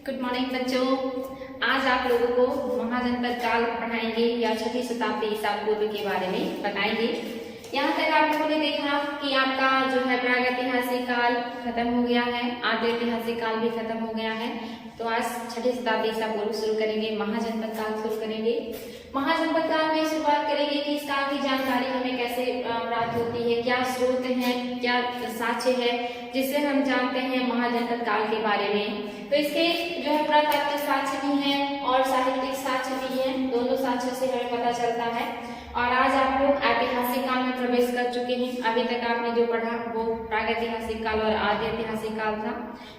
Good morning बच्चों। आज आप लोगों को महाजनपद काल पढ़ाएंगे या छठी शताब्दी ईसा पूर्व के बारे में बताएंगे। यहाँ तक आप लोगों ने देखा कि आपका जो है प्रागैतिहासिक काल खत्म हो गया है, आद्य ऐतिहासिक काल भी खत्म हो गया है। तो आज छठी शताब्दी ईसा पूर्व शुरू करेंगे, महाजनपद काल शुरू करेंगे। महाजनपद काल में शुरुआत करेंगे कि इस काल की जानकारी हमें कैसे प्राप्त होती है, क्या स्रोत हैं, क्या साक्ष्य है जिससे हम जानते हैं महाजनपद काल के बारे में। तो इसके जो है पुरातात्विक साक्ष्य भी हैं और साहित्यिक साक्ष्य भी हैं, दोनों साक्ष्य से हमें पता चलता है। और आज आप लोग ऐतिहासिक काल में प्रवेश कर चुके हैं। अभी तक आपने जो पढ़ा वो प्रागैतिहासिक काल और आद्य ऐतिहासिक काल था,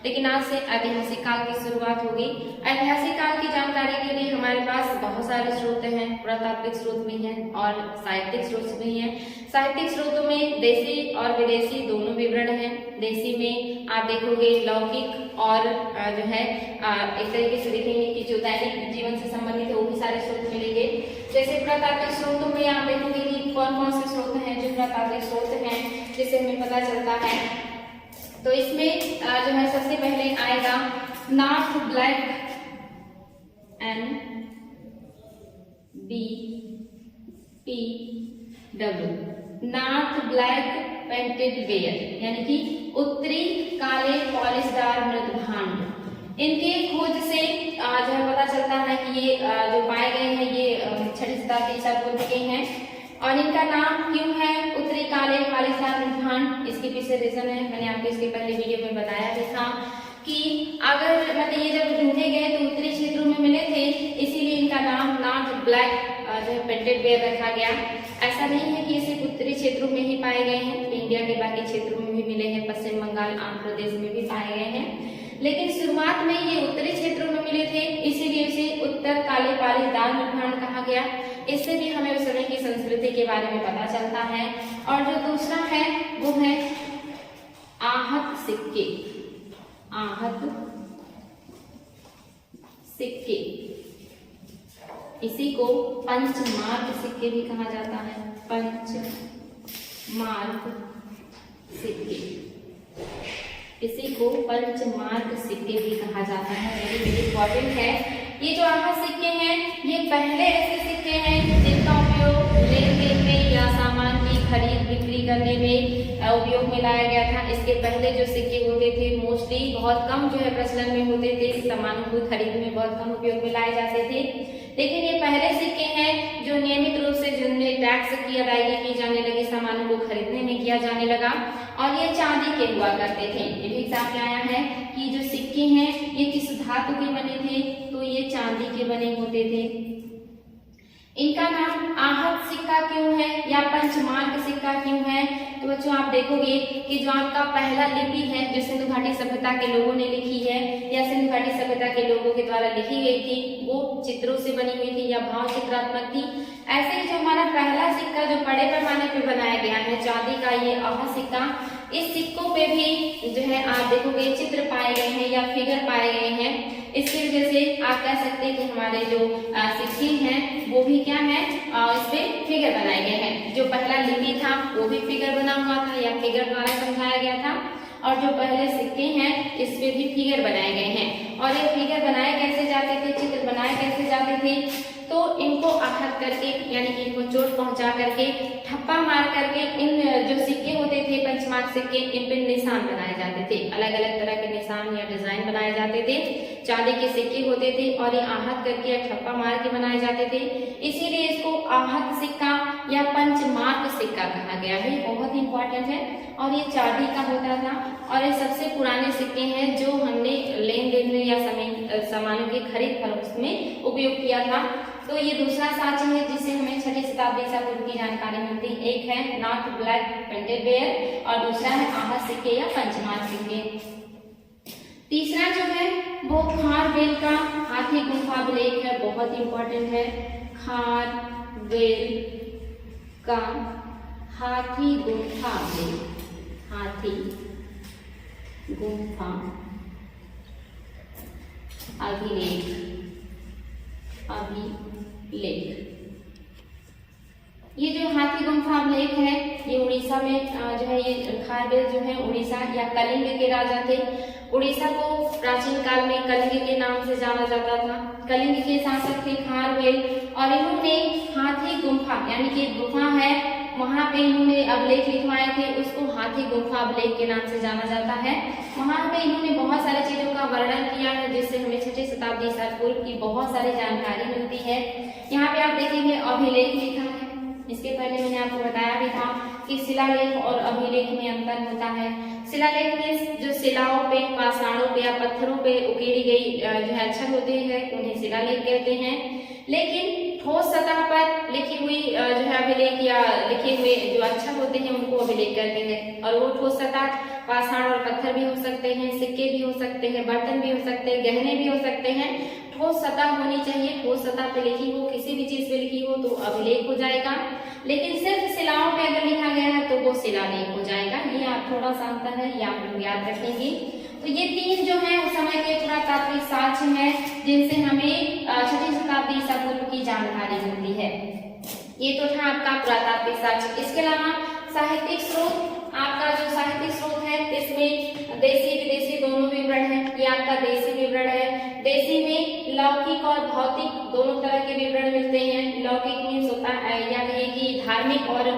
लेकिन आज से ऐतिहासिक काल की शुरुआत होगी। ऐतिहासिक काल की जानकारी के लिए हमारे पास बहुत सारे स्रोत हैं, पुरातात्विक स्रोत भी हैं और साहित्यिक स्रोत भी हैं। साहित्यिक स्रोतों में देशी और विदेशी दोनों विवरण हैं। देशी में आप देखोगे लौकिक और जो है एक तरीके से देखेंगे कि जो दैनिक जीवन से संबंधित है वो भी सारे स्रोत मिलेंगे। जैसे पुरातात्विक स्रोतों में आप देखोगे कि कौन कौन से स्रोत हैं, जो पुरातात्विक स्रोत हैं जिससे हमें पता चलता है। तो इसमें जो है सबसे पहले आएगा north black NBPW, north black painted ware, यानी कि उत्तरी काले पॉलिशदार मृत भांड। इनके खोज से जो है पता चलता है कि ये जो पाए गए हैं ये छठी शताब्दी ईसा पूर्व के हैं। और इनका नाम क्यों है उत्तरी काले पॉलिशदार मृत भांड, इसके पीछे रीजन है, मैंने आपको इसके पहले वीडियो में बताया भी था कि अगर मतलब ये जब ढूंढे गए तो उत्तरी क्षेत्रों में मिले थे, इसीलिए इनका नाम नॉर्थ ब्लैक जो है पेंटेड वेयर रखा गया। ऐसा नहीं है कि ये सिर्फ उत्तरी क्षेत्रों में ही पाए गए हैं, इंडिया के बाकी क्षेत्रों में भी मिले हैं, पश्चिम बंगाल आंध्र प्रदेश में भी पाए गए हैं, लेकिन शुरुआत में ये उत्तरी क्षेत्रों में मिले थे, इसीलिए इसे उत्तर काले पॉलिशदार मृत भांड कहा गया। इससे भी हमें उस समय की संस्कृति के बारे में पता चलता है। और जो दूसरा है वो है आहत सिक्के। आहत सिक्के, इसी को पंचमार्क सिक्के भी कहा जाता है। पंचमार्क सिक्के, इसी को पंचमार्क सिक्के भी कहा जाता है। वेरी इंपॉर्टेंट है। ये जो आहत सिक्के हैं ये पहले ऐसे सिक्के हैं जिनका उपयोग लेन देन में या सामान की खरीद बिक्री करने में उपयोग में लाया गया था। इसके पहले जो सिक्के होते थे मोस्टली बहुत कम जो है प्रचलन में होते थे, सामानों को खरीदने में बहुत कम उपयोग में लाए जाते थे। लेकिन ये पहले सिक्के हैं जो नियमित रूप से जिनमें टैक्स की अदायगी की जाने लगी, सामानों को खरीदने में किया जाने लगा। और ये चांदी के हुआ करते थे। ये भी एग्जाम में आया है कि जो सिक्के हैं ये किस धातु के बने थे, तो ये चांदी के बने होते थे। इनका नाम आहत सिक्का क्यों है या पंचमार्क सिक्का क्यों है, तो बच्चों आप देखोगे कि जो आपका पहला लिपि है जो सिंधु घाटी सभ्यता के लोगों ने लिखी है या सिंधु घाटी सभ्यता के लोगों के द्वारा लिखी गई थी, वो चित्रों से बनी हुई थी या भाव चित्रात्मक थी। ऐसे ही जो हमारा पहला सिक्का जो बड़े पैमाने पर बनाया गया है चांदी का, ये आहत सिक्का, इस सिक्कों पे भी जो है आप देखोगे चित्र पाए गए हैं या फिगर पाए गए हैं। इसकी वजह से आप कह सकते हैं कि हमारे जो सिक्के हैं वो भी क्या है, इस पे फिगर बनाए गए हैं। जो पहला लिपि था वो भी फिगर बना हुआ था या फिगर द्वारा समझाया गया था, और जो पहले सिक्के हैं इस पे भी फिगर बनाए गए हैं। और ये फिगर बनाए कैसे जाते थे, चित्र बनाए कैसे जाते थे, तो इनको आहत करके यानी कि इनको चोट पहुंचा करके ठप्पा मार करके इन जो सिक्के होते थे पंचमार्क सिक्के, इन पे निशान बनाए जाते थे। अलग अलग तरह के निशान या डिजाइन बनाए जाते थे। चांदी के सिक्के होते थे और ये आहत करके या ठप्पा मार के बनाए जाते थे, इसीलिए इसको आहत सिक्का या पंचमार्क सिक्का कहा गया है। बहुत इंपॉर्टेंट है। और ये चांदी का होता था और ये सबसे पुराने सिक्के हैं जो हमने लेन देन में या सामानों की खरीद फरोख्त में उपयोग किया था। तो ये दूसरा साक्ष्य है जिससे हमें छठी शताब्दी ईसा पूर्व की जानकारी मिलती है। एक है नॉर्थ ब्लैक पेंटेड वेयर और दूसरा है आहत सिक्के या पंचमार्क सिक्के। तीसरा जो है वो खारवेल का हाथी गुम्फा अभिलेख है, बहुत इंपॉर्टेंट है। खारवेल का हाथी गुम्फा अभिलेख, हाथी गुम्फा अभिलेख, अभिलेख। ये जो हाथी गुम्फा अभिलेख है ये उड़ीसा में जो है, ये खारवेल जो है उड़ीसा या कलिंग के राजा थे। उड़ीसा को प्राचीन काल में कलिंग के नाम से जाना जाता था। कलिंग के शासक थे खारवेल और इन्होंने हाथी गुम्फा यानी कि गुफा है वहां पे इन्होंने अभिलेख लिखवाए थे, उसको हाथी गुम्फा अभिलेख के नाम से जाना जाता है। वहां पे इन्होंने बहुत सारी चीजों का वर्णन किया है जिससे हमें 6वीं शताब्दी ईसा पूर्व की बहुत सारी जानकारी मिलती है। यहाँ पे आप देखेंगे अभिलेख लिखा है। इसके पहले मैंने आपको बताया भी था कि शिलालेख और अभिलेख में अंतर होता है। शिलालेख में जो शिलाओं पे, पाषाणों पे या पत्थरों पे उकेरी गई जो है अक्षर होते हैं उन्हें शिलालेख कहते हैं। लेकिन ठोस सतह पर लिखी हुई जो है अभिलेख या लिखे हुए जो अक्षर होते हैं उनको अभिलेख कहते हैं। और वो ठोस सतह पाषाण और पत्थर भी हो सकते हैं, सिक्के भी हो सकते हैं, बर्तन भी हो सकते हैं, गहने भी हो सकते हैं। ठोस सतह होनी चाहिए, ठोस सतह पे लिखी हो, किसी भी चीज पे लिखी हो तो अभिलेख हो जाएगा। लेकिन सिर्फ शिलाओं पे अगर लिखा गया है तो वो शिलालेख हो जाएगा। ये आप थोड़ा सा अंतर है, ये आप लोग याद रखेंगे। तो ये 3 जो है उस समय के पुरातात्विक साक्ष्य हैं जिनसे हमें 6वीं शताब्दी ईसा पूर्व की जानकारी मिलती है। ये तो था आपका पुरातात्विक साक्ष्य। इसके अलावा साहित्यिक स्रोत, आपका जो साहित्यिक स्रोत है इसमें देशी विदेशी दोनों विवरण है। ये आपका देशी विवरण है। देशी में लौकिक और भौतिक दोनों तरह के विवरण मिलते हैं। लौकिक मीन्स होता है या कहिए कि धार्मिक और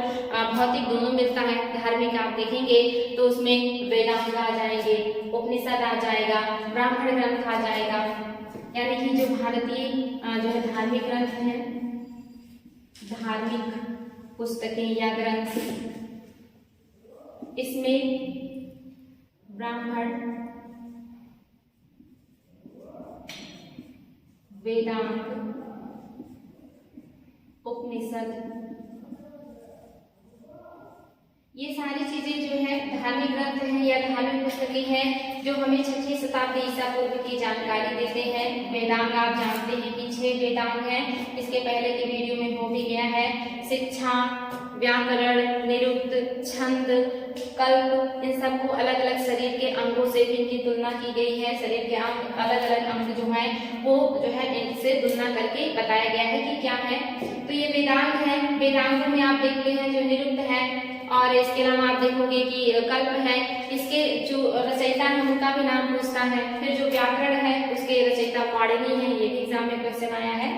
भौतिक दोनों मिलता है। धार्मिक आप देखेंगे तो उसमें वेदांत आ जाएंगे, उपनिषद आ जाएगा, ब्राह्मण ग्रंथ आ जाएगा, यानी कि जो भारतीय जो है धार्मिक ग्रंथ है, धार्मिक पुस्तकें या ग्रंथ, इसमें ब्राह्मण, वेदांत, उपनिषद, ये सारी चीजें जो है धार्मिक ग्रंथ हैं या धार्मिक पुस्तकें हैं जो हमें 6वीं शताब्दी ईसा पूर्व की जानकारी देते हैं। वेदांग आप जानते हैं कि 6 वेदांग हैं, इसके पहले की वीडियो में हो भी गया है। शिक्षा, व्याकरण, निरुक्त, छंद, कल्प, इन सबको अलग अलग शरीर के अंगों से इनकी तुलना की गई है। शरीर के अंग, अलग अलग अंग जो है वो जो है इनसे तुलना करके बताया गया है कि क्या है। तो ये वेदांग है। वेदांगों में आप देखते हैं जो निरुक्त है और इसके अलावा आप देखोगे कि कल्प है, इसके जो रचयिता है उनका भी नाम पूछता है। फिर जो व्याकरण है उसके रचयिता पाणिनि है, ये भी एग्जाम में क्वेश्चन आया है।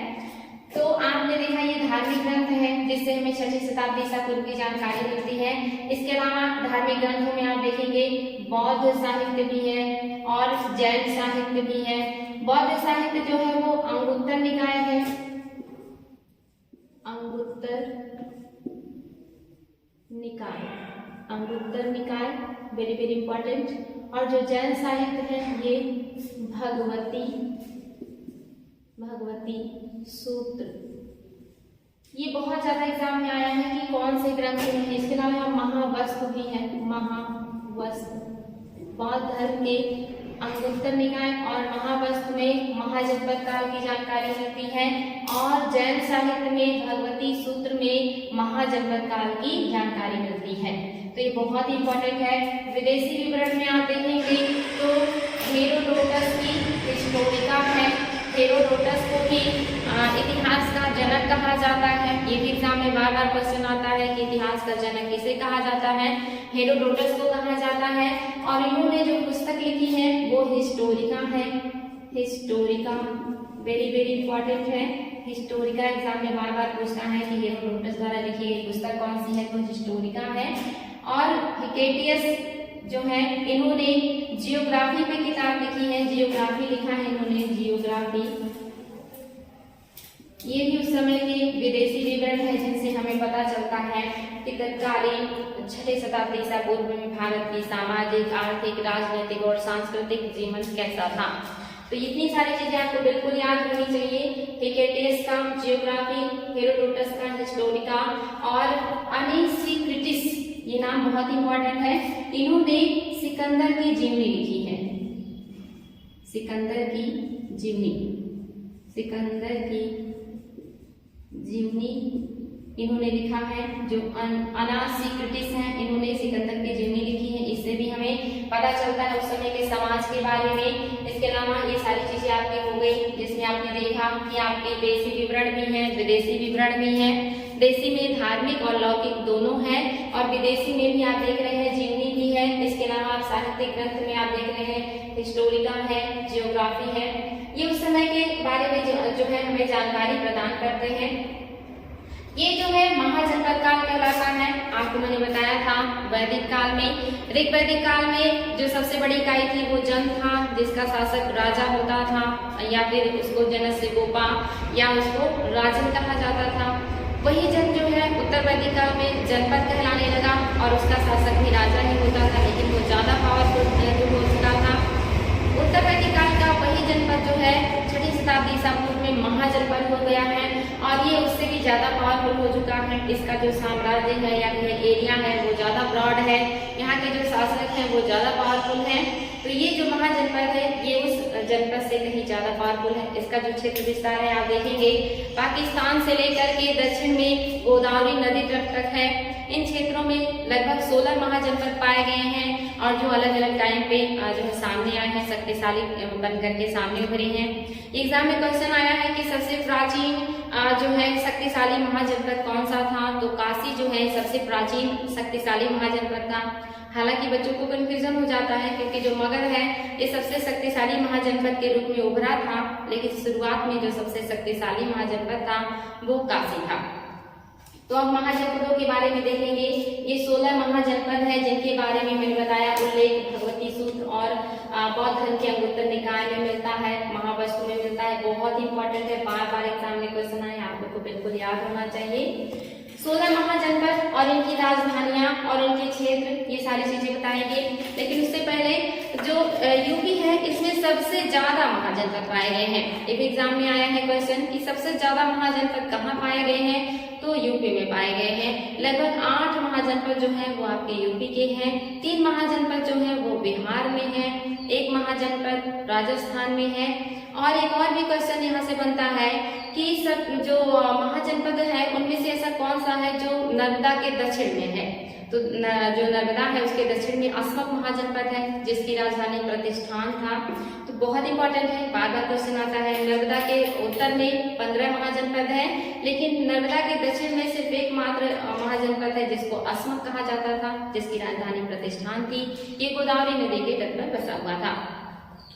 तो आपने देखा ये धार्मिक ग्रंथ है जिससे हमें 6वीं शताब्दी ईसा पूर्व की जानकारी मिलती है। इसके अलावा धार्मिक ग्रंथों में आप देखेंगे बौद्ध साहित्य भी है और जैन साहित्य भी है। बौद्ध साहित्य जो है वो अंगुत्तर निकाय है, अंगुत्तर निकाय, अंगुत्तर निकाय, वेरी वेरी इंपॉर्टेंट। और जो जैन साहित्य है ये भगवती सूत्र। ये बहुत ज्यादा एग्जाम में आया है कि कौन से ग्रंथ में है। इसके अलावा महावस्तु भी है, महावस्तु। बौद्ध धर्म के अंगुत्तर निकाय और महावस्तु में महाजनपद काल की जानकारी मिलती है और जैन साहित्य में भगवती सूत्र में महाजनपद काल की जानकारी मिलती है। तो ये बहुत ही इंपॉर्टेंट है। विदेशी विवरण में आप देखेंगे तो हेरोडोटस की हिस्टोरिका है। हेरोडोटस को भी इतिहास का जनक कहा जाता है। ये भी एग्जाम में बार बार क्वेश्चन आता है कि इतिहास का जनक किसे कहा जाता है। हेरोडोटस को कहा जाता है और इन्होंने जो पुस्तक लिखी है वो हिस्टोरिका है। हिस्टोरिका वेरी वेरी इंपॉर्टेंट है। हिस्टोरिका एग्जाम में बार बार पूछता है कि हेरोडोटस द्वारा लिखी गई पुस्तक कौन सी है, तो हिस्टोरिका है। और हिकेटियस जो है इन्होंने जियोग्राफी पे किताब लिखी है, जियोग्राफी लिखा है इन्होंने, जियोग्राफी। ये भी उस समय के विदेशी विवरण है जिनसे हमें पता चलता है कि तत्कालीन 6वीं शताब्दी ईसा पूर्व में भारत की सामाजिक, आर्थिक, राजनीतिक और सांस्कृतिक जीवन कैसा था। तो इतनी सारी चीजें आपको बिल्कुल याद होनी चाहिए। हिकेटियस का जियोग्राफी, हेरोडोटस का हिस्टोरिका और अनिसिक्रिटिस, ये नाम बहुत इंपॉर्टेंट है। इन्होंने सिकंदर की जीवनी लिखी है। सिकंदर की जीवनी, सिकंदर की जीवनी इन्होंने लिखा है। जो अनासिक्रिटिस हैं इन्होंने सिकंदर की जीवनी लिखी है। इससे भी हमें पता चलता है उस समय के समाज के बारे में। इसके अलावा ये सारी चीजें आपकी हो गई जिसमें आपने देखा कि आपके देशी विवरण भी हैं, विदेशी विवरण भी हैं। देशी में धार्मिक और लौकिक दोनों हैं, और विदेशी में भी आप देख रहे हैं जीवनी भी है। इसके अलावा आप साहित्यिक ग्रंथ में आप देख रहे हैं हिस्टोरिका है, जियोग्राफी है। ये उस समय के बारे में जो है हमें जानकारी प्रदान करते हैं। ये जो है महाजनपद काल कहलाता है। आपको मैंने बताया था वैदिक काल में, ऋग्वैदिक काल में जो सबसे बड़ी इकाई थी वो जन था, जिसका शासक राजा होता था, या फिर उसको जनस्य गोपा या उसको राजन कहा जाता था। वही जन जो है उत्तर वैदिक काल में जनपद कहलाने लगा और उसका शासक भी राजा ही होता था, लेकिन वो ज्यादा पावरफुल जो हो चुका था। उत्तर वैदिक काल का वही जनपद जो है 6वीं शताब्दी ईसा पूर्व में महाजनपद हो गया है, और ये उससे भी ज्यादा पावरफुल हो चुका है। इसका जो साम्राज्य है या एरिया है वो ज्यादा ब्रॉड है, यहाँ के जो शासक हैं वो ज्यादा पावरफुल हैं। तो ये जो महाजनपद है ये उस जनपद से कहीं ज्यादा पावरफुल है। इसका जो क्षेत्र विस्तार है आप देखेंगे पाकिस्तान से लेकर के दक्षिण में गोदावरी नदी तट तक है। इन क्षेत्रों में लगभग 16 महाजनपद पाए गए हैं, और जो अलग अलग टाइम पे जो है सामने आए हैं, शक्तिशाली बनकर के सामने उभरे हैं। एग्जाम में क्वेश्चन आया है कि सबसे प्राचीन जो है शक्तिशाली महाजनपद कौन सा था, तो काशी जो है सबसे प्राचीन शक्तिशाली महाजनपद था। हालांकि बच्चों को कंफ्यूजन हो जाता है क्योंकि जो मगध है ये सबसे शक्तिशाली महाजनपद के रूप में उभरा था, लेकिन शुरुआत में जो सबसे शक्तिशाली महाजनपद था वो काशी था। तो अब महाजनपदों के बारे में देखेंगे। ये 16 महाजनपद है जिनके बारे में मैंने बताया उल्लेख भगवती सूत्र और बौद्ध धर्म के अंगुत्तर निकाय में मिलता है, महावस्तु में मिलता है। बहुत इंपॉर्टेंट है, बार बार एग्जाम में क्वेश्चन आए, आप लोग को बिल्कुल याद होना चाहिए। 16 महाजनपद और इनकी राजधानियां और इनके क्षेत्र, ये सारी चीजें बताएंगे। लेकिन उससे पहले जो यूपी है इसमें सबसे ज्यादा महाजनपद पाए गए हैं। एक एग्जाम में आया है क्वेश्चन कि सबसे ज्यादा महाजनपद कहाँ पाए गए हैं, तो यूपी में पाए गए हैं। लगभग 8 महाजनपद जो है वो आपके यूपी के हैं, 3 महाजनपद जो है वो बिहार में है, 1 महाजनपद राजस्थान में है। और एक और भी क्वेश्चन यहाँ से बनता है कि सब जो महाजनपद है उनमें से ऐसा कौन सा है जो नर्मदा के दक्षिण में है, तो जो नर्मदा है उसके दक्षिण में अस्मक महाजनपद है जिसकी राजधानी प्रतिष्ठान था। तो बहुत इंपॉर्टेंट है, बार बार क्वेश्चन आता है। नर्मदा के उत्तर में 15 महाजनपद है, लेकिन नर्मदा के दक्षिण में सिर्फ एकमात्र महाजनपद है जिसको अस्मक कहा जाता था, जिसकी राजधानी प्रतिष्ठान थी। ये गोदावरी नदी के तट पर बसा हुआ था।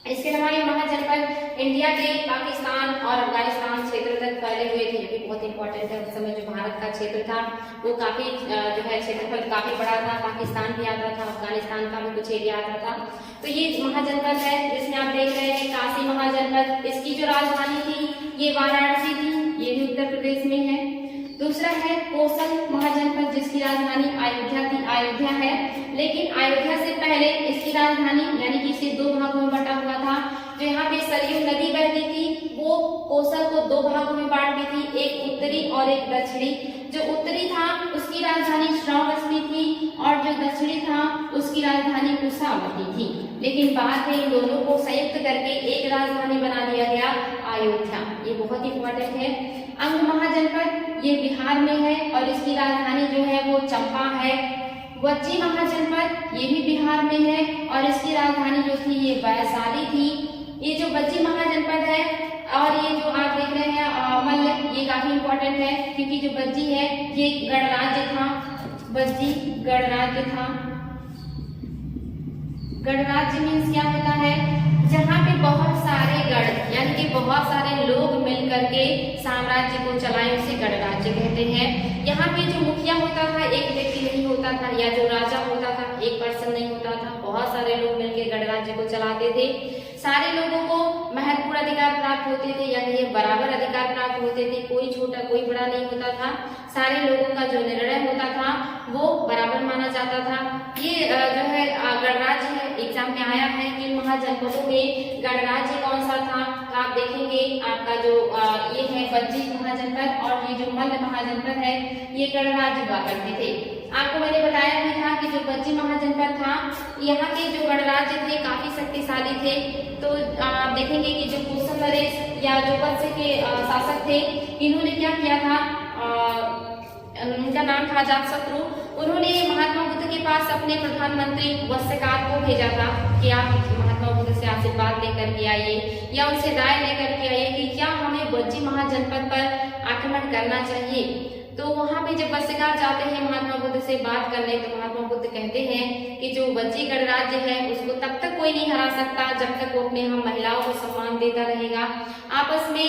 इसके अलावा ये महाजनपद इंडिया के पाकिस्तान और अफगानिस्तान क्षेत्र तक फैले हुए थे। ये भी बहुत इंपॉर्टेंट है। उस समय जो भारत का क्षेत्र था वो काफी जो है क्षेत्रफल काफी बड़ा था, पाकिस्तान भी आता था, अफगानिस्तान का भी कुछ एरिया आता था। तो ये महाजनपद है जिसमें आप देख रहे हैं काशी महाजनपद, इसकी जो राजधानी थी ये वाराणसी थी, ये भी उत्तर प्रदेश में है। दूसरा है कोसल महाजनपद जिसकी राजधानी अयोध्या थी, अयोध्या है, लेकिन अयोध्या से पहले इसकी राजधानी यानी कि इसे 2 भागों में बटा हुआ था। जो यहाँ पे सरयू नदी बहती थी वो कोसल को 2 भागों में बांट दी थी, एक उत्तरी और एक दक्षिणी। जो उत्तरी था उसकी राजधानी श्रावस्ती थी और जो दक्षिणी था उसकी राजधानी कुशावती थी, लेकिन बाद में इन दोनों को संयुक्त करके एक राजधानी बना दिया गया अयोध्या। ये बहुत इंपॉर्टेंट है। अंग महाजनपद ये बिहार में है और इसकी राजधानी जो है वो चंपा है। वज्जी महाजनपद ये भी बिहार में है और इसकी राजधानी जो थी ये वैशाली थी। ये जो वज्जी महाजनपद है और ये जो आप देख रहे हैं मल्ल, ये काफी इंपॉर्टेंट है क्योंकि जो वज्जी है ये गणराज्य था, वज्जी गणराज्य था। गणराज्य मीन्स क्या होता है, जहाँ पे बहुत सारे गण यानी कि बहुत सारे लोग मिलकर के साम्राज्य को चलाएं उसे गणराज्य कहते हैं। यहाँ पे जो मुखिया होता था एक व्यक्ति नहीं होता था, या जो राजा होता था एक पर्सन नहीं होता था, बहुत सारे लोग मिलकर गणराज्य को चलाते थे। सारे लोगों को महत्वपूर्ण अधिकार प्राप्त होते थे या कहिए बराबर अधिकार प्राप्त होते थे, कोई छोटा कोई बड़ा नहीं होता था। सारे लोगों का जो निर्णय होता था वो बराबर माना जाता था। ये जो है गणराज्य है, एग्जाम में आया है कि महाजनपदों में गणराज्य कौन सा था। तो आप देखेंगे आपका जो ये है वज्जी महाजनपद और ये जो मल्ल महाजनपद है ये गणराज्य हुआ करते थे। आपको मैंने बताया भी था कि जो वज्जी महाजनपद था यहाँ के जो गणराज्य थे काफी शक्तिशाली थे। तो आप देखेंगे कि जो कोसल नरेश या जो वत्स के शासक थे इन्होंने क्या किया था, उनका नाम था अजातशत्रु। उन्होंने महात्मा बुद्ध के पास अपने प्रधानमंत्री वत्सकार को भेजा था कि आप महात्मा बुद्ध से आशीर्वाद लेकर के आइए या उनसे राय लेकर के आइए कि क्या हमें वज्जी महाजनपद पर आक्रमण करना चाहिए। तो वहां पे जब वस्त्रकार जाते हैं महात्मा बुद्ध से बात करने, तो महात्मा बुद्ध कहते हैं कि जो वज्जी गणराज्य है उसको तब तक कोई नहीं हरा सकता जब तक वो अपने हम महिलाओं को सम्मान देता रहेगा। आपस में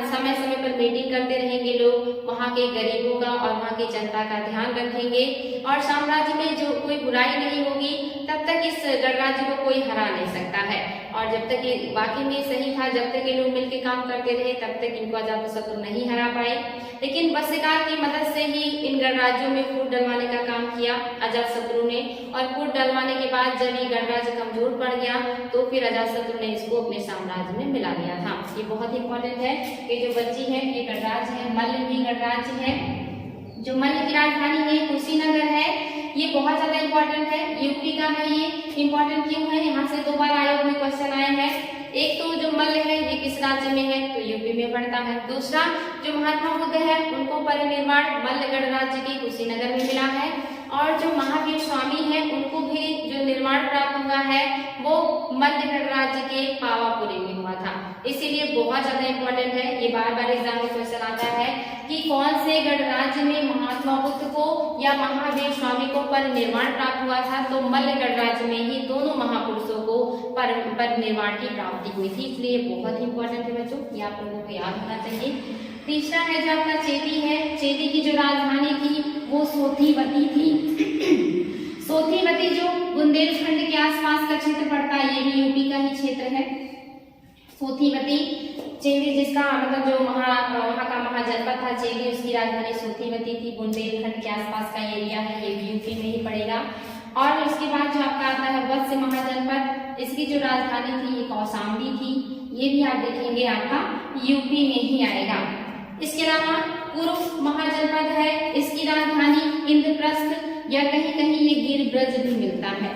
समय समय पर मीटिंग करते रहेंगे लोग, वहाँ के गरीबों का और वहाँ की जनता का ध्यान रखेंगे और साम्राज्य में जो कोई बुराई नहीं होगी तब तक इस गणराज्य को कोई हरा नहीं सकता है। और जब तक ये वाकई में सही था, जब तक ये लोग मिलकर काम करते रहे तब तक इनको अजातशत्रु नहीं हरा पाए। लेकिन वस्त्रकार की मदद से ही इन गणराज्यों में फूट डलवाने का काम किया अजातशत्रु ने, और फूट डलवाने के बाद जब ये गणराज्य कमजोर पड़ गया तो फिर अजातशत्रु ने इसको अपने साम्राज्य में मिला लिया था। ये बहुत इंपॉर्टेंट है कि जो वज्जी है ये गणराज्य है, मल्ल भी गणराज्य है। जो मल्ल की राजधानी है कुशीनगर है, ये बहुत ज्यादा इंपॉर्टेंट है, यूपी का है। ये इंपॉर्टेंट क्यों है, यहाँ से 2 बार आयोग में क्वेश्चन आए हैं। एक तो जो मल्ल है ये किस राज्य में है, तो यूपी में पड़ता है। दूसरा जो महात्मा बुद्ध है उनको परिनिर्वाण मल्ल गणराज्य के कुशीनगर में मिला है, और जो महावीर स्वामी है उनको भी जो निर्माण प्राप्त हुआ है वो मल्ल गणराज्य के पावापुरी में हुआ था। इसीलिए बहुत ज्यादा इंपॉर्टेंट है, ये बार बार एग्जाम में क्वेश्चन आता है कि कौन से गणराज्य में महात्मा बुद्ध को या महावीर स्वामी को परिनिर्वाण प्राप्त हुआ था, तो मल्ल गणराज्य में ही दोनों महापुरुषों को परिनिर्वाण की प्राप्ति हुई थी। इसलिए बहुत इंपॉर्टेंट है बच्चों, ये आप लोगों को याद होना चाहिए। तीसरा है जो आपका चेदी है, चेदी की जो राजधानी थी वो सोथीवती थी। सोथीवती जो बुंदेलखंड के आसपास का क्षेत्र पड़ता है, ये भी यूपी का ही क्षेत्र है। सोथीवती चेदी जिसका मतलब जो वहाँ का महाजनपद था चेदी, उसकी राजधानी सोथीवती थी। बुंदेलखंड के आसपास का एरिया है, ये भी यूपी में ही पड़ेगा। और इसके बाद जो आपका आता है वत्स महाजनपद, इसकी जो राजधानी थी ये कौशाम्बी थी, ये भी आप देखेंगे आपका यूपी में ही आएगा। इसके अलावा पूर्व महाजनपद है, इसकी राजधानी इंद्रप्रस्थ या कहीं कहीं ये गिरिब्रज भी मिलता है,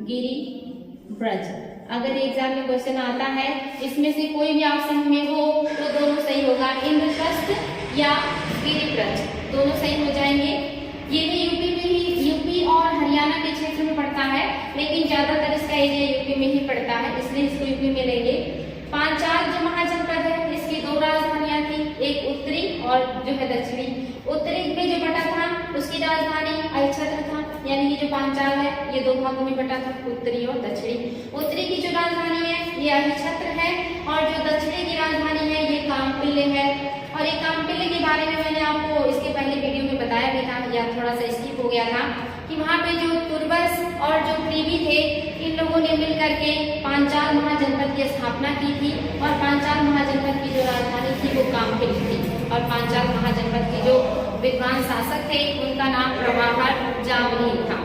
गिरिब्रज। अगर एग्जाम में क्वेश्चन आता है इसमें से कोई भी ऑप्शन में हो तो दोनों सही होगा, इंद्रप्रस्थ या गिरिब्रज, दोनों सही हो जाएंगे। ये भी यूपी में ही, यूपी और हरियाणा के क्षेत्र में पड़ता है, लेकिन ज्यादातर इसका एरिया यूपी में ही पड़ता है, इसलिए इसको यूपी में लेंगे। पांचाल जो महाजनपद है इसकी 2 राजधानियां थी, एक उत्तरी और जो है दक्षिणी। उत्तरी में जो बटा था उसकी राजधानी अहिच्छत्र था, यानी कि जो पांचाल है ये 2 भागों में बटा था, उत्तरी और दक्षिणी। उत्तरी की जो राजधानी है ये अहिच्छत्र है, और जो दक्षिणी की राजधानी है ये कामपिल्ले है। और ये कामपिल्ले के बारे में मैंने आपको इसके पहले वीडियो में बताया भी था, या थोड़ा सा स्किप हो गया था, कि वहाँ पे जो तुर्बस और जो क्रीवी थे इन लोगों ने मिलकर के पांचाल महाजनपद की स्थापना की थी, और पांचाल महाजनपद की जो राजधानी थी वो कामपिल्ले थी। और पांचाल महाजनपद के जो विद्वान शासक थे उनका नाम प्रभाकर जामलीन था।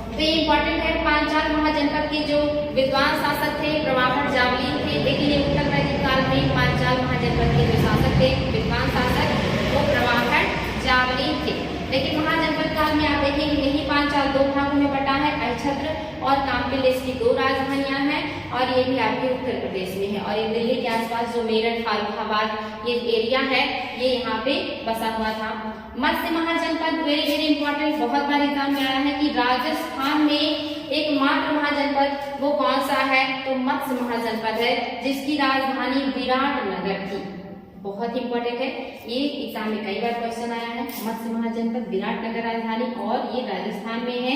तो ये इंपॉर्टेंट है, पांचाल महाजनपद के जो विद्वान शासक थे प्रभाकर जामलीन थे, लेकिन ये उत्तर वैदिक काल में पांचाल महाजनपद के जो शासक थे विद्वान शासक वो प्रभाकर जामलीन थे। लेकिन महाजनपद काल में आप देखेंगे यही पांचाल 2 भागों में बटा है, अहिच्छत्र और कामपिल्ले इसकी 2 राजधानियां हैं, और ये भी आपके उत्तर प्रदेश में है। और ये दिल्ली के आसपास जो मेरठ फर्रुखाबाद ये एरिया है ये यहाँ पे बसा हुआ था। मत्स्य महाजनपद वेरी वेरी इंपॉर्टेंट, बहुत बार एग्जाम में आया है कि राजस्थान में एकमात्र महाजनपद वो कौन सा है, तो मत्स्य महाजनपद है, जिसकी राजधानी विराटनगर थी। बहुत इंपॉर्टेंट है, ये एग्जाम में कई बार क्वेश्चन आया है। मत्स्य महाजनपद विराटनगर राजधानी, और ये राजस्थान में है।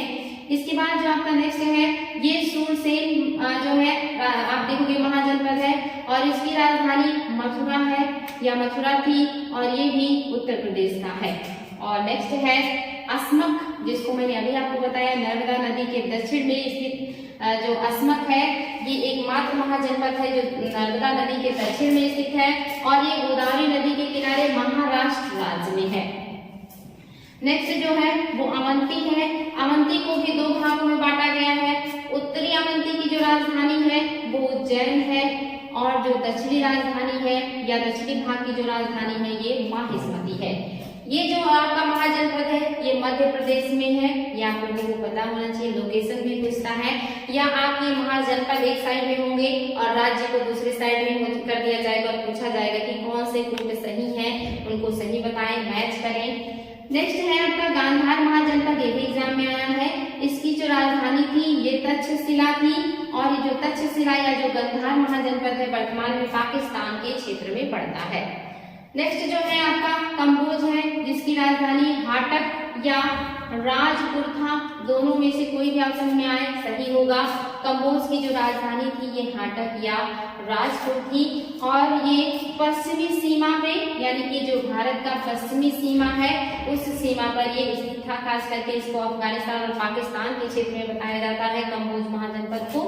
इसके बाद जो आपका नेक्स्ट है ये सूरसेन जो है आप देखोगे महाजनपद है, और इसकी राजधानी मथुरा है या मथुरा थी, और ये भी उत्तर प्रदेश का है। और नेक्स्ट है अस्मक, जिसको मैंने अभी आपको बताया नर्मदा नदी के दक्षिण में स्थित जो अस्मक है ये एकमात्र महाजनपद है जो नर्मदा नदी के दक्षिण में स्थित है, और ये गोदावरी नदी के किनारे महाराष्ट्र राज्य में है। नेक्स्ट जो है वो अवंती है, अवंती को भी 2 भागों में बांटा गया है। उत्तरी अवंती की जो राजधानी है वो उज्जैन है, और जो दक्षिणी राजधानी है या दक्षिणी भाग की जो राजधानी है ये माहिष्मती है। ये जो आपका महाजनपद है ये मध्य प्रदेश में है, ये आप लोगों को पता होना चाहिए, लोकेशन भी पूछता है, या आपके महाजनपद एक साइड में होंगे और राज्य को दूसरे साइड में कर दिया जाएगा और पूछा जाएगा कि कौन से रूट सही है, उनको सही बताएं, मैच करें। नेक्स्ट है आपका गांधार महाजनपद, ये भी एग्जाम में आया है। इसकी जो राजधानी थी ये तक्षशिला थी, और ये जो तक्षशिला या जो गांधार महाजनपद है वर्तमान में पाकिस्तान के क्षेत्र में पड़ता है। नेक्स्ट जो है आपका कंबोज है, जिसकी राजधानी हाटक या राजपुर था। दोनों में से कोई भी ऑप्शन में आए सही होगा। कंबोज की जो राजधानी थी ये हाटक या राजपुर थी, और ये पश्चिमी सीमा पे, यानी कि जो भारत का पश्चिमी सीमा है उस सीमा पर ये स्थित था। खास करके इसको अफगानिस्तान और पाकिस्तान के क्षेत्र में बताया जाता है कंबोज महाजनपद को।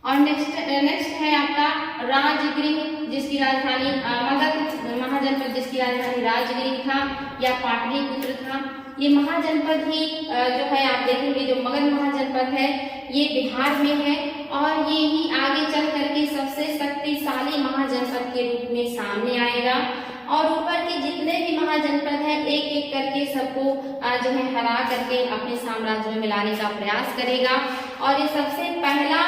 और नेक्स्ट है आपका राजगृह, जिसकी राजधानी मगध महाजनपद, जिसकी राजधानी राजगृह था या पाटलिपुत्र था। ये महाजनपद ही जो है आप देखेंगे जो मगध महाजनपद है ये बिहार में है, और ये ही आगे चल करके सबसे शक्तिशाली महाजनपद के रूप में सामने आएगा। और ऊपर के जितने भी महाजनपद हैं एक एक करके सबको जो है हरा करके अपने साम्राज्य में मिलाने का प्रयास करेगा। और ये सबसे पहला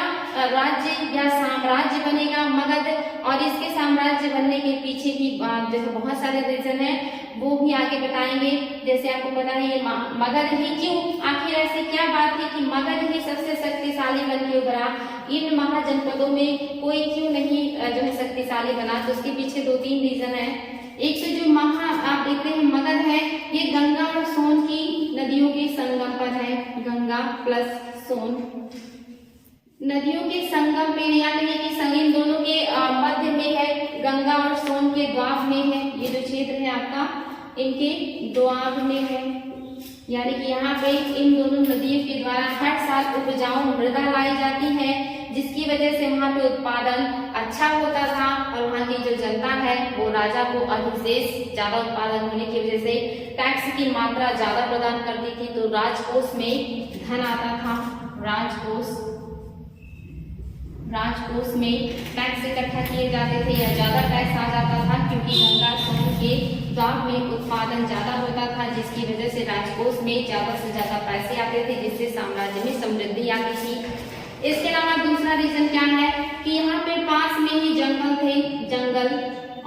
राज्य या साम्राज्य बनेगा मगध, और इसके साम्राज्य बनने के पीछे भी जैसे बहुत सारे रीजन है वो भी आगे बताएंगे। जैसे आपको पता है ये मगध ही क्यों, आखिर ऐसी क्या बात है कि मगध ही सबसे शक्तिशाली बन के उभरा, इन महाजनपदों में कोई क्यों नहीं जो है शक्तिशाली बना। तो उसके पीछे 2-3 रीजन है। एक तो जो आप देखते हैं मगध है ये गंगा और सोन की नदियों के संगम पर है, गंगा प्लस सोन नदियों के संगम पे, या कहिए कि संगम दोनों के मध्य में है, गंगा और सोन के द्वाब में है। ये जो क्षेत्र है आपका इनके द्वाब में है, यानी कि यहाँ पे इन दोनों नदियों के द्वारा हर साल उपजाऊ मृदा लाई जाती है, जिसकी वजह से वहाँ पे उत्पादन अच्छा होता था, और वहाँ की जो जनता है वो राजा को अधिशेष ज्यादा उत्पादन होने की वजह से टैक्स की मात्रा ज्यादा प्रदान करती थी, तो राजकोष में धन आता था। राजकोष में टैक्स इकट्ठा किए जाते थे या ज्यादा टैक्स आ जाता था, क्योंकि गंगा सोन के द्वाब में उत्पादन ज्यादा होता था, जिसकी वजह से राजकोष में ज्यादा से ज्यादा पैसे आते थे, जिससे साम्राज्य में समृद्धि आती थी। इसके अलावा दूसरा रीजन क्या है कि यहाँ पे पास में ही जंगल थे,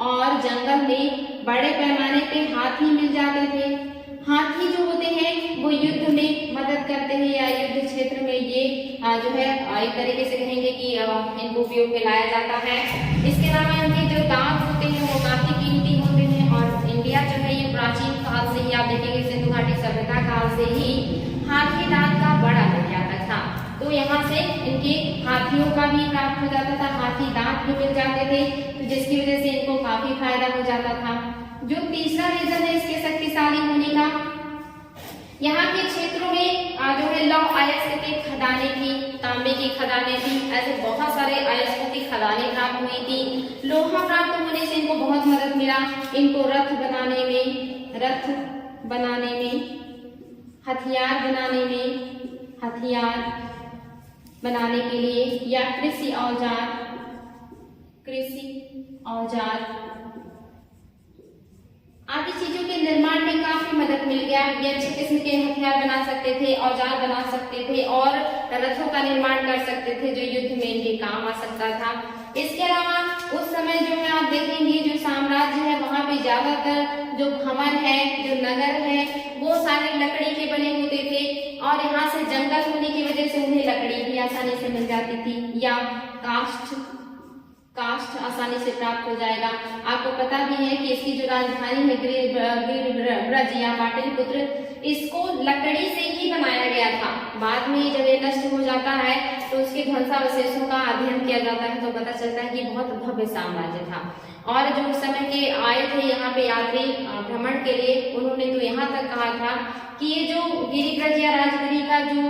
और जंगल में बड़े पैमाने पे हाथी मिल जाते थे। हाथी जो होते हैं वो युद्ध में मदद करते हैं, या युद्ध क्षेत्र में ये जो है एक तरीके से कहेंगे कि इनको उपयोग में लाया जाता है। इसके अलावा इनके जो दांत होते हैं वो काफी कीमती होते हैं, और इंडिया जो है ये प्राचीन काल से ही आप देखेंगे सिंधु घाटी सभ्यता काल से ही हाथी दांत का बड़ा विख्यात था। तो यहाँ से इनके हाथियों का भी प्राप्त हो जाता था, हाथी दांत भी मिल जाते थे, तो जिसकी वजह से इनको काफी फायदा हो जाता था। जो तीसरा रीजन है इसके शक्तिशाली होने का, यहाँ के क्षेत्रों में जो है लौह अयस्क के खदानें थी, तांबे की खदानें थी, ऐसे बहुत सारे अयस्कों की खदानें प्राप्त हुई थी। लोहा प्राप्त होने से इनको बहुत मदद मिला, इनको रथ बनाने में, हथियार बनाने के लिए, या कृषि औजार आदि चीजों के निर्माण में काफी मदद मिल गया। ये अच्छे किस्म के हथियार बना सकते थे, औजार बना सकते थे, और रथों का निर्माण कर सकते थे, जो युद्ध में इनके काम आ सकता था। इसके अलावा उस समय जो है आप देखेंगे जो साम्राज्य है वहाँ पे ज्यादातर जो भवन है, जो नगर है, वो सारे लकड़ी के बने होते थे, और यहाँ से जंगल होने की वजह से उन्हें लकड़ी भी आसानी से मिल जाती थी, या काष्ठ आसानी से प्राप्त हो जाएगा। आपको पता भी है कि इसकी जो राजधानी है गिरिब्रज या पाटलिपुत्र, इसको लकड़ी से ही बनाया गया था। बाद में जब ये नष्ट हो जाता है तो उसके ध्वंसावशेषों का अध्ययन किया जाता है, तो पता चलता है कि बहुत भव्य साम्राज्य था। और जो उस समय के आए थे यहाँ पे यात्री भ्रमण के लिए, उन्होंने तो यहाँ तक कहा था कि ये जो गिरिब्रज या राजगिरी का जो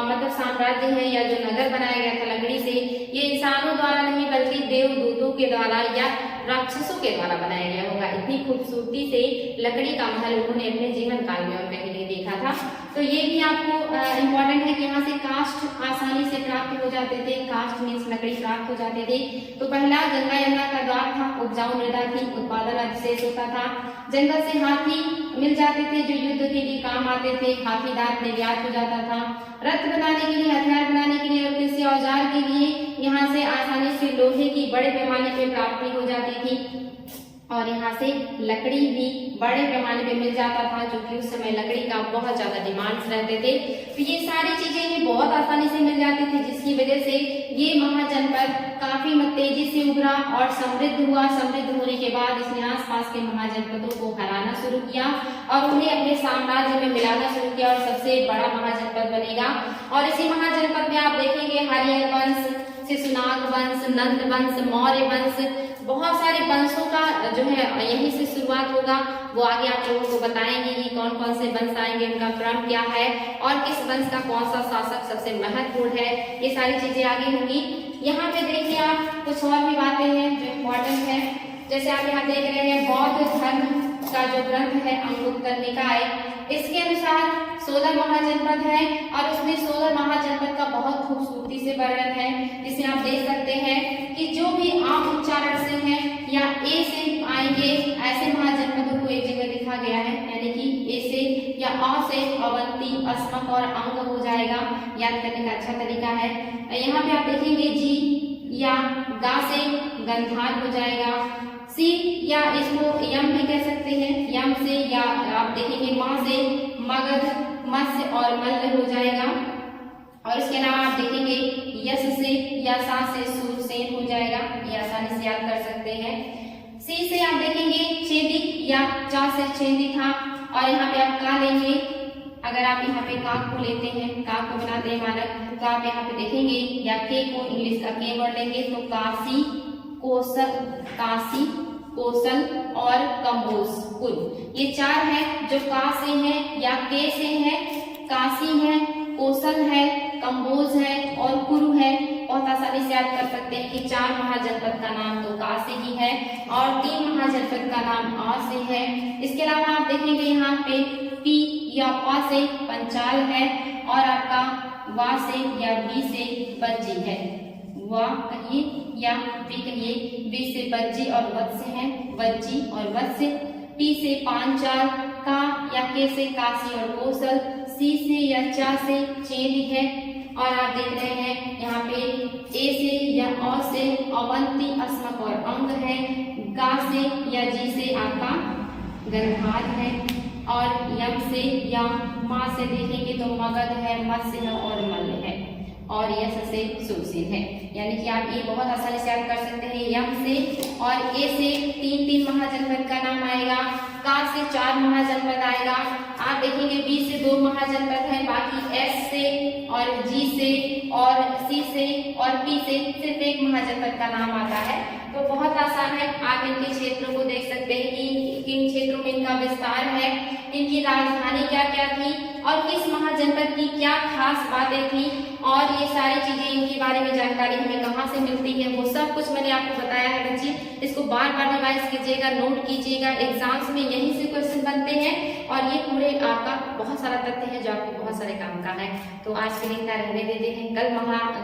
मतलब साम्राज्य है या जो नगर बनाया गया था लकड़ी से, ये इंसानों द्वारा नहीं बल्कि देवदूतों के द्वारा या राक्षसों के द्वारा बनाया गया होगा। इतनी खूबसूरती से लकड़ी का महल उन्होंने अपने जीवन काल में और कहीं नहीं देखा था। तो ये भी आपको इम्पोर्टेंट है कि यहाँ से काष्ठ आसानी से प्राप्त हो जाते थे, काष्ठ मीन्स लकड़ी प्राप्त हो जाते थे। तो पहला गंगा यमुना का द्वार था, उपजाऊ मृदा थी, उत्पादन अधिशेष होता था, जंगल से हाथी मिल जाते थे जो युद्ध के लिए काम आते थे, हाथी दांत निर्यात हो जाता था, रथ बनाने के लिए, हथियार बनाने के लिए और कृषि औजार के लिए यहाँ से आसानी से लोहे की बड़े पैमाने पे प्राप्ति हो जाती थी, और यहाँ से लकड़ी भी बड़े पैमाने पे मिल जाता था, जो कि उस समय लकड़ी का बहुत ज्यादा डिमांड्स रहते थे। तो ये सारी चीजें भी बहुत आसानी से मिल जाती थी, जिसकी वजह से ये महाजनपद काफी तेजी से उभरा और समृद्ध हुआ। समृद्ध होने के बाद इसने आसपास के महाजनपदों को हराना शुरू किया और उन्हें अपने साम्राज्य में मिलाना शुरू किया और सबसे बड़ा महाजनपद बनेगा। और इसी महाजनपद में आप देखेंगे हरियर वंश, शिशुनाग वंश, नंद वंश, मौर्य वंश, बहुत सारे वंशों का जो है यहीं से शुरुआत होगा। वो आगे आप लोगों को बताएंगे कि कौन कौन से वंश आएंगे, उनका क्रम क्या है और किस वंश का कौन सा शासक सबसे महत्वपूर्ण है, ये सारी चीजें आगे होंगी। यहाँ पे देखिए आप कुछ और भी बातें हैं जो इम्पोर्टेंट है। जैसे आप यहाँ देख रहे हैं बौद्ध धर्म का जो ग्रंथ है अंगुत्तर निकाय, इसके अनुसार 16 महाजनपद है और उसमें 16 महाजनपद का बहुत खूबसूरती से वर्णन है, जिसे आप देख सकते हैं कि जो भी आम उच्चारण से है या ए से आएंगे ऐसे महाजनपदों को एक जगह लिखा गया है, यानी कि ए से या अ से अवंती, अस्मक और अंग हो जाएगा। याद करने का अच्छा तरीका है। यहाँ पे आप देखेंगे जी या गा से गंधार हो जाएगा। सी या इसको यम भी कह सकते हैं, यम से या आप देखेंगे माँ से मगध, मत्स्य और मल्ल हो जाएगा। और इसके अलावा आप देखेंगे यश से या सा से सूरसेन हो जाएगा, ये आसानी से याद कर सकते हैं। सी से आप देखेंगे चेदिक या चा से चेदिका और यहाँ पे आप का लेंगे। अगर आप यहाँ पे का को लेते हैं, का को बनाते हैं मानक, तो आप यहाँ पे देखेंगे या के को इंग्लिश का के वर्ड लेंगे तो काशी, कोसल, काशी, कोसल और कंबोज, कुल ये 4 है जो का से है या के से है। काशी है, कोसल है, कंबोज है और कुरु है। बहुत आसानी से याद कर सकते हैं कि 4 महाजनपद का नाम तो का से ही है और 3 महाजनपद का नाम आ से है। इसके अलावा आप देखेंगे यहाँ पे पी या पा से पंचाल है और आपका वा से या बी से बज्जी है। वा कहिए या बी कहिए, बी से बज्जी और वत्स है, बज्जी और वत्स। पी से पांचाल, का या के से काशी और कोसल, सी से या चा से चेद है और आप देख रहे हैं यहाँ पे ए से या अ से अवंती, अस्मक और अंग है। गा से या जी से आपका गंधार है और यम से या माँ से देखेंगे तो मगध है, मत्स्य है और मल्ल है और यश से सुरसेन है। यानी कि आप ये बहुत आसानी से याद कर सकते हैं। यम से और ए से 3 महाजनपद का नाम आएगा, का से 4 महाजनपद आएगा। आप देखेंगे बी से 2 महाजनपद है, बाकी एस से और जी से और सी से और पी से सिर्फ 1 महाजनपद का नाम आता है। तो बहुत आसान है, आप इनके क्षेत्रों को देख सकते हैं कि किन क्षेत्रों में इनका विस्तार है, इनकी राजधानी क्या क्या थी और किस महाजनपद की क्या खास बातें थी और ये सारी चीजें इनके बारे में जानकारी हमें कहाँ से मिलती है, वो सब कुछ मैंने आपको बताया है बच्चे। इसको बार बार रिवाइज कीजिएगा, नोट कीजिएगा, एग्जाम्स में यहीं से क्वेश्चन बनते हैं और ये पूरे आपका बहुत सारा तथ्य है जो आपको बहुत सारे काम का है। तो आज के लिए इतना रहने देते हैं। कल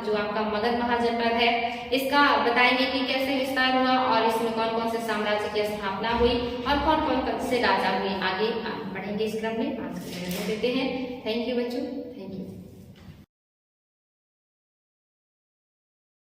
जो आपका मगध महाजनपद है इसका बताएंगे कि कैसे विस्तार हुआ और इसमें कौन कौन से साम्राज्य की स्थापना हुई और कौन कौन से राजा हुए। आगे पढ़ेंगे इस क्रम में। आज के लिए रहने देते हैं। थैंक यू बच्चों।